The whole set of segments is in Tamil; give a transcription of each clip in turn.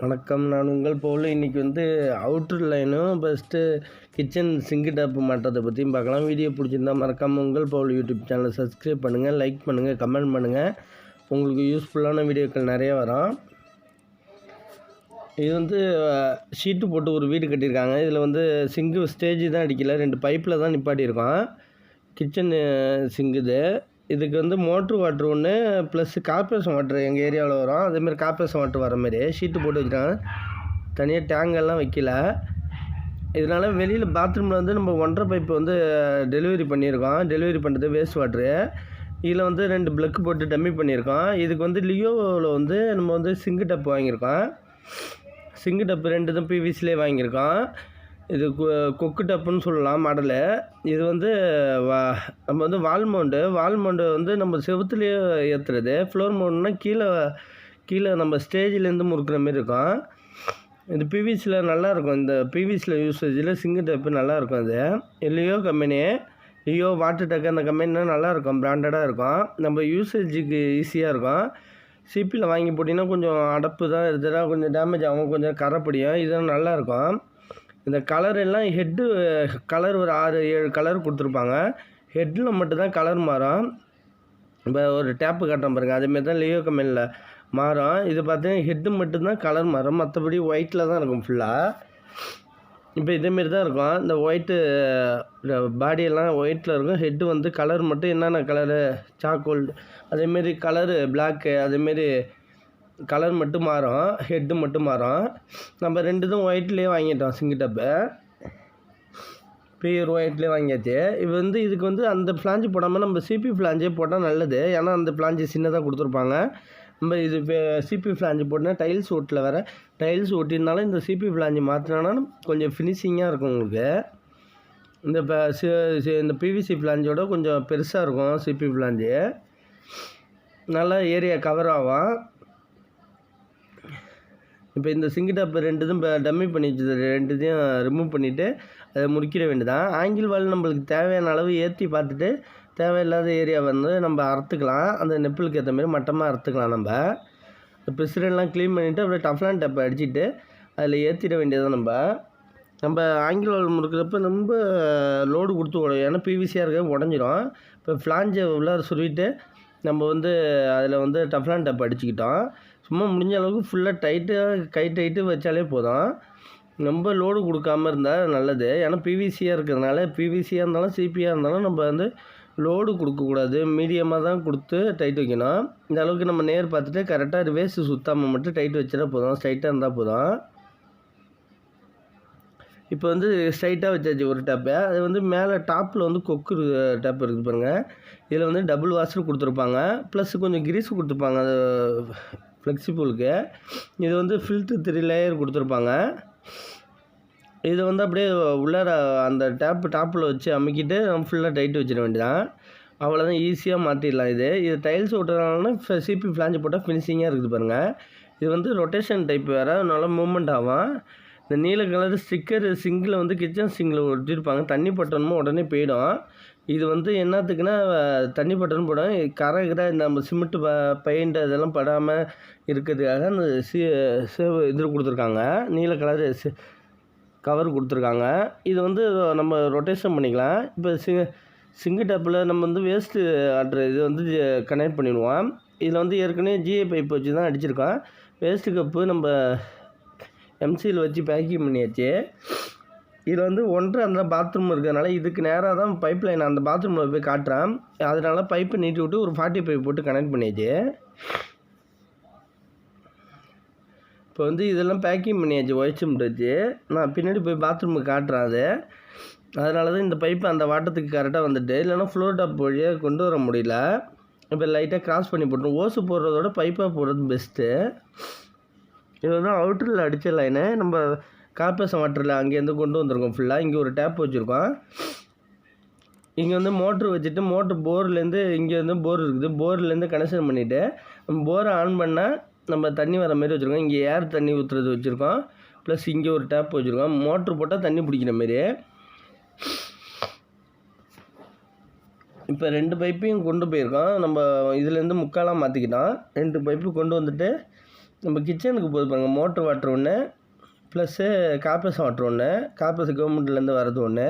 வணக்கம். நான் உங்கள் போல் இன்றைக்கி அவுட்ரு லைனும் ஃபஸ்ட்டு கிச்சன் சிங்க் டேப்பு மாட்டுறதை பற்றியும் பார்க்கலாம். வீடியோ பிடிச்சிருந்தா மறக்காமல் உங்கள் போல் யூடியூப் சேனலை சப்ஸ்கிரைப் பண்ணுங்கள், லைக் பண்ணுங்கள், கமெண்ட் பண்ணுங்கள். உங்களுக்கு யூஸ்ஃபுல்லான வீடியோக்கள் நிறைய வரும். இது ஷீட்டு போட்டு ஒரு வீடு கட்டியிருக்காங்க. இதில் சிங்கு ஸ்டேஜ் தான் அடிக்கலை, 2 பைப்பில் தான் நிப்பாட்டியிருக்கோம். கிச்சன் சிங்கு இதுக்கு மோட்ரு வாட்ரு ஒன்று ப்ளஸ் கார்பரேஷன் வாட்ரு எங்கள் ஏரியாவில் வரும். அதேமாதிரி கார்பரேஷன் வாட்ரு வர மாதிரி ஷீட்டு போட்டு வச்சுட்டாங்க. தனியாக டேங்கெல்லாம் வைக்கல. இதனால் வெளியில் பாத்ரூமில் நம்ம 1.5 பைப்பு டெலிவரி பண்ணியிருக்கோம். டெலிவரி பண்ணுறது வேஸ்ட் வாட்ரு. இதில் 2 ப்ளக்கு போட்டு டம்மி பண்ணியிருக்கோம். இதுக்கு லியோவில் நம்ம சிங்கு டப்பு வாங்கியிருக்கோம். சிங்கு டப்பு 2 தான் பிவிசிலே வாங்கியிருக்கோம். இது கொக்கு டப்புன்னு சொல்லலாம் மாடலு. இது நம்ம வால் மவுண்டு நம்ம செவுத்துலேயே ஏற்றுறது. ஃப்ளோர் மவுண்ட்னா கீழே நம்ம ஸ்டேஜ்லேருந்து முறுக்கிற மாதிரி இருக்கும். இது பிவிசியில் நல்லாயிருக்கும். இந்த பிவிசியில் யூசேஜில் சிங்கு டப்பு நல்லாயிருக்கும். அது Leo company, Leo water tech அந்த கம்பெனிலாம் நல்லாயிருக்கும், பிராண்டடாக இருக்கும். நம்ம யூசேஜுக்கு ஈஸியாக இருக்கும். சிபியில் வாங்கி போட்டிங்கன்னா கொஞ்சம் அடப்பு தான் எடுத்துட்டா கொஞ்சம் டேமேஜ் ஆகும், கொஞ்சம் கரைப்படியும். இதெல்லாம் நல்லாயிருக்கும். இந்த கலர் எல்லாம் ஹெட்டு கலர் ஒரு 6-7 கலர் கொடுத்துருப்பாங்க. ஹெட்டில் மட்டும்தான் கலர் மாறும். இப்போ ஒரு டேப்பு காட்டுறோம் பாருங்கள், அதேமாரி தான் லியோ கம்பெனியில் மாறும். இது பார்த்தீங்கன்னா ஹெட்டு மட்டும்தான் கலர் மாறும், மற்றபடி ஒயிட்டில் தான் இருக்கும் ஃபுல்லாக. இப்போ இதேமாரி தான் இருக்கும். இந்த ஒயிட்டு பாடியெல்லாம் ஒயிட்டில் இருக்கும். ஹெட்டு கலர் மட்டும் என்னென்ன கலரு சாக்கோல் அதேமாரி கலரு பிளாக்கு அதேமாரி கலர் மட்டும் மாறும், ஹெட்டு மட்டும் மாறும். நம்ம 2 தான் ஒயிட்லேயே வாங்கிட்டோம். சிங்கு டப்பை பியூர் ஒயிட்லேயே வாங்கியாச்சு. இப்போ இதுக்கு அந்த ஃப்ளாஞ்சு போடாமல் நம்ம சிபி ஃப்ளாஞ்சே போட்டால் நல்லது. ஏன்னா அந்த ஃப்ளாஞ்சு சின்னதாக கொடுத்துருப்பாங்க. நம்ம இது சிபி ஃப்ளாஞ்சு போட்டால் டைல்ஸ் ஓட்டில் வேறு டைல்ஸ் ஓட்டினாலும் இந்த சிபி ஃப்ளாஞ்சு மாற்றினா கொஞ்சம் ஃபினிஷிங்காக இருக்கும் உங்களுக்கு. இந்த பிவிசி ஃப்ளாஞ்சோட கொஞ்சம் பெருசாக இருக்கும் சிபி ஃப்ளாஞ்சு, நல்லா ஏரியா கவர் ஆகும். இப்போ இந்த சிங்கு டப்பு 2 இதுவும் டம்மி பண்ணி வச்சது 2த்தையும் ரிமூவ் பண்ணிவிட்டு அதை முடிக்கிற வேண்டியதான். ஆங்கிள் வால் நம்மளுக்கு தேவையான அளவு ஏற்றி பார்த்துட்டு தேவையில்லாத ஏரியா நம்ம அறுத்துக்கலாம். அந்த நெப்பிளுக்கு ஏற்ற மாதிரி மட்டமாக அறுத்துக்கலாம். நம்ம பிசிறெல்லாம் க்ளீன் பண்ணிவிட்டு அப்படியே டஃப்லான் டப்பை அடிச்சுட்டு அதில் ஏற்றிட வேண்டியதான். நம்ம ஆங்கிள் வால் முறுக்கிறப்ப ரொம்ப லோடு கொடுத்து உடையும், ஏன்னா பிவிசியாக இருக்க உடஞ்சிரும். இப்போ ஃப்ளாஞ்சை உள்ளார சுருவிட்டு நம்ம அதில் டஃப்லான் டப்பை அடிச்சுக்கிட்டோம். சும்மா முடிஞ்ச அளவுக்கு ஃபுல்லாக கை டைட்டு வச்சாலே போதும். ரொம்ப லோடு கொடுக்காமல் இருந்தால் நல்லது. ஏன்னா பிவிசியாக இருக்கிறதுனால, பிவிசியாக இருந்தாலும் சிபியாக இருந்தாலும் நம்ம லோடு கொடுக்கக்கூடாது, மீடியமாக தான் கொடுத்து டைட் வைக்கணும். இந்த அளவுக்கு நம்ம நேர் பார்த்துட்டு கரெக்டாக வேஸ்ட்டு சுற்றாமல் மட்டும் டைட் வச்சிட போதும், ஸ்ட்ரைட்டாக இருந்தால் போதும். இப்போ ஸ்ட்ரைட்டாக வச்சாச்சு ஒரு டேப்பை. அது மேலே டாப்பில் கொக்கு டேப் இருக்குது பாருங்கள். இதில் டபுள் வாஷர் கொடுத்துருப்பாங்க, ப்ளஸ் கொஞ்சம் கிரீஸ் கொடுத்துருப்பாங்க அது ஃப்ளெக்சிபிளுக்கு. இது ஃபில்ட்ரு 3 லேயர் கொடுத்துருப்பாங்க. இது அப்படியே உள்ளார அந்த டாப்பில் வச்சு அமுக்கிட்டு நம்ம ஃபுல்லாக டைட்டு வச்சிட வேண்டியதான். அவ்வளோதான், ஈஸியாக மாற்றிடலாம். இது டைல்ஸ் ஓட்டுறதுனால சிபி ஃப்ளாஞ்சு போட்டால் ஃபினிஷிங்காக இருக்குது பாருங்கள். இது ரொட்டேஷன் டைப் வேறு, நல்லா மூவ்மெண்ட் ஆகும். இந்த நீல கலர் ஸ்டிக்கர் சிங்கில் கிச்சன் சிங்கில் ஒட்டியிருப்பாங்க. தண்ணி பட்டணுமோ உடனே போயிடும். இது என்னத்துக்குன்னா தண்ணி பட்டணும் போடும், கரை நம்ம சிமெண்ட்டு பெயிண்ட் அதெல்லாம் படாமல் இருக்கிறதுக்காக அந்த இது கொடுத்துருக்காங்க. நீல கலர் கவர் கொடுத்துருக்காங்க. இது நம்ம ரொட்டேஷன் பண்ணிக்கலாம். இப்போ சிங்கு டப்பில் நம்ம வேஸ்ட்டு ஆட்ரு இது கனெக்ட் பண்ணிடுவோம். இதில் ஏற்கனவே ஜிஏ பைப் வச்சு தான் அடிச்சிருக்கோம். வேஸ்ட்டு கப்பு நம்ம எம்சியில் வச்சு பேக்கிங் பண்ணியாச்சு. இதில் 1.5 அந்த பாத்ரூம் இருக்கிறதுனால இதுக்கு நேராக தான் பைப் லைன் அந்த பாத்ரூமில் போய் காட்டுறேன். அதனால பைப்பை நீட்டி விட்டு ஒரு 40 பைப் போட்டு கனெக்ட் பண்ணியாச்சு. இப்போ இதெல்லாம் பேக்கிங் பண்ணியாச்சு ஒயிட் சிமெண்ட் வச்சு. நான் பின்னாடி போய் பாத்ரூமுக்கு காட்டுறேன். அதனால தான் இந்த பைப்பு அந்த வாட்டத்துக்கு கரெக்டாக வந்துட்டு, இல்லைன்னா ஃப்ளோர் டாப் வழியாக கொண்டு வர முடியல. இப்போ லைட்டாக கிராஸ் பண்ணி போட்டுரும். ஓசு போடுறதோட பைப்பாக போடுறது பெஸ்ட்டு. இது அவுட்டரில் அடித்த லைனு நம்ம கார்பரேஷன் வாட்டரில் அங்கேருந்து கொண்டு வந்திருக்கோம் ஃபுல்லாக. இங்கே ஒரு டேப் வச்சுருக்கோம். இங்கே மோட்ரு வச்சுட்டு மோட்ரு போர்லேருந்து இங்கே போர் இருக்குது, போர்லேருந்து கனெக்ஷன் பண்ணிவிட்டு நம்ம போரை ஆன் பண்ணால் நம்ம தண்ணி வர மாதிரி வச்சுருக்கோம். இங்கே ஏர் தண்ணி ஊற்றுறது வச்சுருக்கோம், ப்ளஸ் இங்கே ஒரு டேப் வச்சுருக்கோம். மோட்ரு போட்டால் தண்ணி பிடிக்கிற மாரி. இப்போ 2 பைப்பையும் கொண்டு போயிருக்கோம். நம்ம இதுலேருந்து முக்காலாக மாற்றிக்கிட்டோம். 2 பைப்பு கொண்டு வந்துட்டு நம்ம கிச்சனுக்கு போது பாருங்கள், மோட்ரு வாட்ரு ஒன்று ப்ளஸ்ஸு கார்பரேஷன் வாட்ரு ஒன்று, கார்பரேஷன் கவர்மெண்ட்லேருந்து வரது ஒன்று,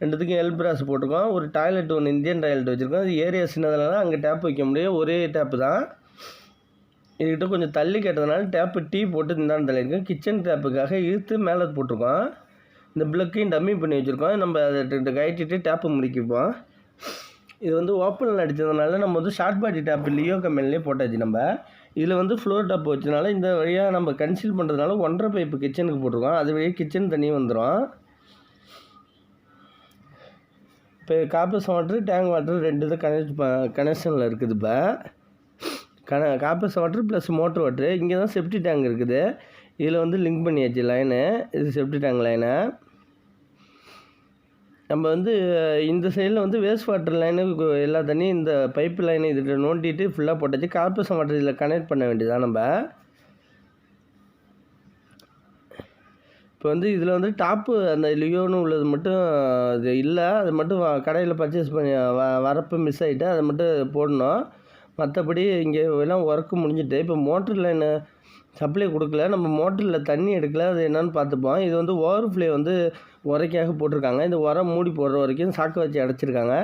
ரெண்டுத்துக்கும் எல் பிராஸ் போட்டிருக்கோம். ஒரு டாய்லெட் ஒன்று இந்தியன் டாய்லெட் வச்சுருக்கோம். அது ஏரியா சின்னதுனால அங்கே டேப் வைக்க முடியும், ஒரே டேப்பு தான். இதுக்கிட்ட கொஞ்சம் தள்ளி கேட்டதுனால டேப்பு டீ போட்டு இந்தாண்டு தள்ளியிருக்கோம். கிச்சன் டேப்புக்காக இழுத்து மேலே போட்டிருக்கோம். இந்த ப்ளக்கையும் டம்மி பண்ணி வச்சுருக்கோம். நம்ம அதை கழட்டிட்டு டேப்பை முடிக்கப்போம். இது வந்து ஓப்பனில் அடித்ததுனால நம்ம வந்து ஷார்ட் பாடி டேப்பு லியோ கம்பெனிலே போட்டாச்சு. நம்ம இதில் வந்து ஃப்ளோர் டேப் வச்சதுனால இந்த வழியாக நம்ம கன்சீல் பண்ணுறதுனால 1.5 பைப்பு கிச்சனுக்கு போட்டிருக்கோம். அது வழியாக கிச்சன் தண்ணி வந்துடும். இப்போ கார்பரேஷன் வாட்ரு, டேங்க் வாட்ரு ரெண்டு இது கனெக்ஷனில் இருக்குது. இப்போ corporation water plus motor water. இங்கே தான் செப்டி டேங்க் இருக்குது. இதில் வந்து லிங்க் பண்ணியாச்சு லைனு. இது செப்டி டேங்க் லைனு. நம்ம வந்து இந்த சைடில் வந்து வேஸ்ட் வாட்டர் லைனு எல்லா தண்ணியும் இந்த பைப்பு லைனு இதில் நோண்டிட்டு ஃபுல்லாக போட்டாச்சு. கார்பரேஷன் வாட்டர் இதில் கனெக்ட் பண்ண வேண்டியதான். நம்ம இப்போ வந்து இதில் வந்து டாப்பு அந்த லியோன்னு உள்ளது மட்டும் அது இல்லை. அது மட்டும் கடையில் பர்ச்சேஸ் பண்ணி வரப்போ மிஸ் ஆகிட்டு அதை மட்டும் போடணும். மற்றபடி இங்கே எல்லாம் ஒர்க்கு முடிஞ்சிட்டு இப்போ மோட்ரு லைனு சப்ளை கொடுக்கல, நம்ம மோட்டரில் தண்ணி எடுக்கல, அது என்னென்னு பார்த்துப்போம். இது வந்து ஓவர்ஃப்ளே வந்து உரைக்காக போட்டிருக்காங்க. இந்த உரம் மூடி போடுற வரைக்கும் சாக்கை வச்சு அடைச்சிருக்காங்க.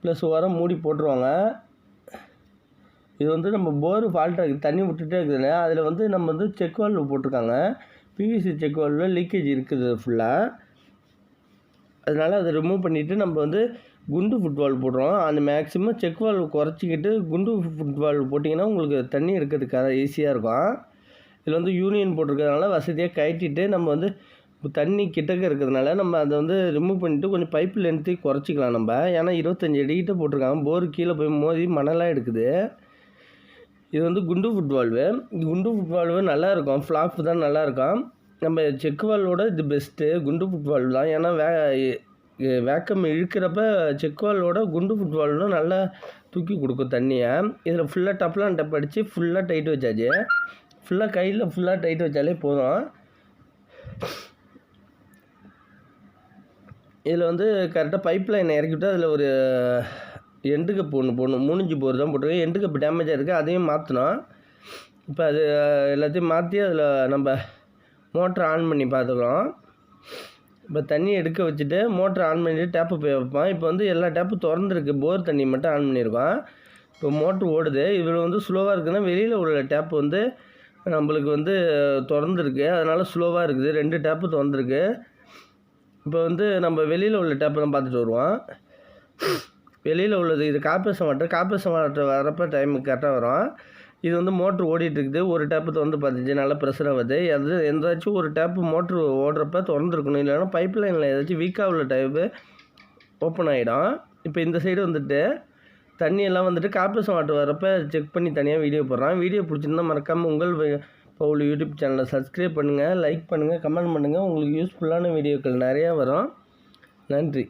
ப்ளஸ் உரம் மூடி போட்டுருவாங்க. இது வந்து நம்ம போரு ஃபால்ட்டாக இருக்குது, தண்ணி விட்டுட்டே இருக்குதுல்ல, அதில் வந்து நம்ம வந்து செக் வால்வு போட்டிருக்காங்க. பிவிசி செக் வால்வில் லீக்கேஜ் இருக்குது ஃபுல்லாக. அதனால் அதை ரிமூவ் பண்ணிவிட்டு நம்ம வந்து குண்டு ஃபுட் வால்வ் போடுறோம். அந்த மேக்ஸிமம் செக் வால்வு குறைச்சிக்கிட்டு குண்டு ஃபுட் வால்வ் போட்டிங்கன்னா உங்களுக்கு தண்ணி எடுக்கிறதுக்காக ஈஸியாக இருக்கும். இதில் வந்து யூனியன் போட்டிருக்கிறதுனால வசதியாக கட்டிட்டு நம்ம வந்து தண்ணி கிட்டக்க இருக்கிறதுனால நம்ம அதை வந்து ரிமூவ் பண்ணிவிட்டு கொஞ்சம் பைப்பு லென்த்தையும் குறைச்சிக்கலாம் நம்ம. ஏன்னா 25 அடிக்கிட்ட போட்டிருக்காங்க. போர் கீழே போய் மோதி மணலாக எடுக்குது. இது வந்து குண்டு ஃபுட் வால்வு. குண்டு ஃபுட் வால்வு நல்லாயிருக்கும், ஃப்ளாப் தான் நல்லாயிருக்கும். நம்ம செக் வால்வோட இது பெஸ்ட்டு குண்டு ஃபுட் வால்வு தான். ஏன்னா வேக்கம் இழுக்கிறப்ப செக் வால்வோட குண்டு ஃபுட் வால்வுனா நல்லா தூக்கி கொடுக்கும் தண்ணியை. இதில் ஃபுல்லாக டப்லாம் டப் அடித்து ஃபுல்லாக டைட் வச்சாச்சு. ஃபுல்லாக கையில் ஃபுல்லாக டைட் வச்சாலே போதும். இதில் வந்து கரெக்டாக பைப் லைனை இறக்கிவிட்டு அதில் ஒரு எண்டு கப் ஒன்று போடணும். 3 இன்ச்சு போர் தான் போட்டிருக்கேன். எண்டு கப் டேமேஜாக இருக்குது, அதையும் மாற்றணும். இப்போ அது எல்லாத்தையும் மாற்றி அதில் நம்ம மோட்ரு ஆன் பண்ணி பார்த்துக்கலாம். இப்போ தண்ணி எடுக்க வச்சுட்டு மோட்ரு ஆன் பண்ணிவிட்டு டேப்பு போய் வைப்போம். இப்போ வந்து எல்லா டேப்பும் திறந்துருக்கு, போர் தண்ணி மட்டும் ஆன் பண்ணியிருக்கோம். இப்போ மோட்ரு ஓடுது. இதில் வந்து ஸ்லோவாக இருக்குதுன்னா வெளியில் உள்ள டேப்பு வந்து நம்மளுக்கு வந்து திறந்துருக்கு, அதனால் ஸ்லோவாக இருக்குது. 2 டேப்பு திறந்துருக்கு. இப்போ வந்து நம்ம வெளியில் உள்ள டேப்பெல்லாம் பார்த்துட்டு வருவோம். வெளியில் உள்ளது இது கார்பரேஷன் வாட்டர். கார்பரேஷன் வாட்டர் வரப்போ டைமுக்கு கரெக்டாக வரும். இது வந்து மோட்ரு ஓடிட்டுருக்குது. ஒரு டேப்பு திறந்து பார்த்துச்சு, நல்லா ப்ரெஷர் ஆகுது. அது எந்தாச்சும் ஒரு டேப்பு மோட்ரு ஓடுறப்ப திறந்துருக்கணும், இல்லைன்னா பைப் லைனில் ஏதாச்சும் வீக்காக உள்ள டைப்பு ஓப்பன் ஆகிடும். இப்போ இந்த சைடு வந்துட்டு தண்ணியெல்லாம் வந்துட்டு கார்பரேஷன் வாட்டர் வரப்போ செக் பண்ணி தனியாக வீடியோ போடுறான். வீடியோ பிடிச்சிருந்தால் மறக்காமல் உங்கள் பவுல் யூடியூப் சேனலை சப்ஸ்கிரைப் பண்ணுங்கள், லைக் பண்ணுங்கள், கமெண்ட் பண்ணுங்கள். உங்களுக்கு யூஸ்ஃபுல்லான வீடியோக்கள் நிறையா வரும். நன்றி.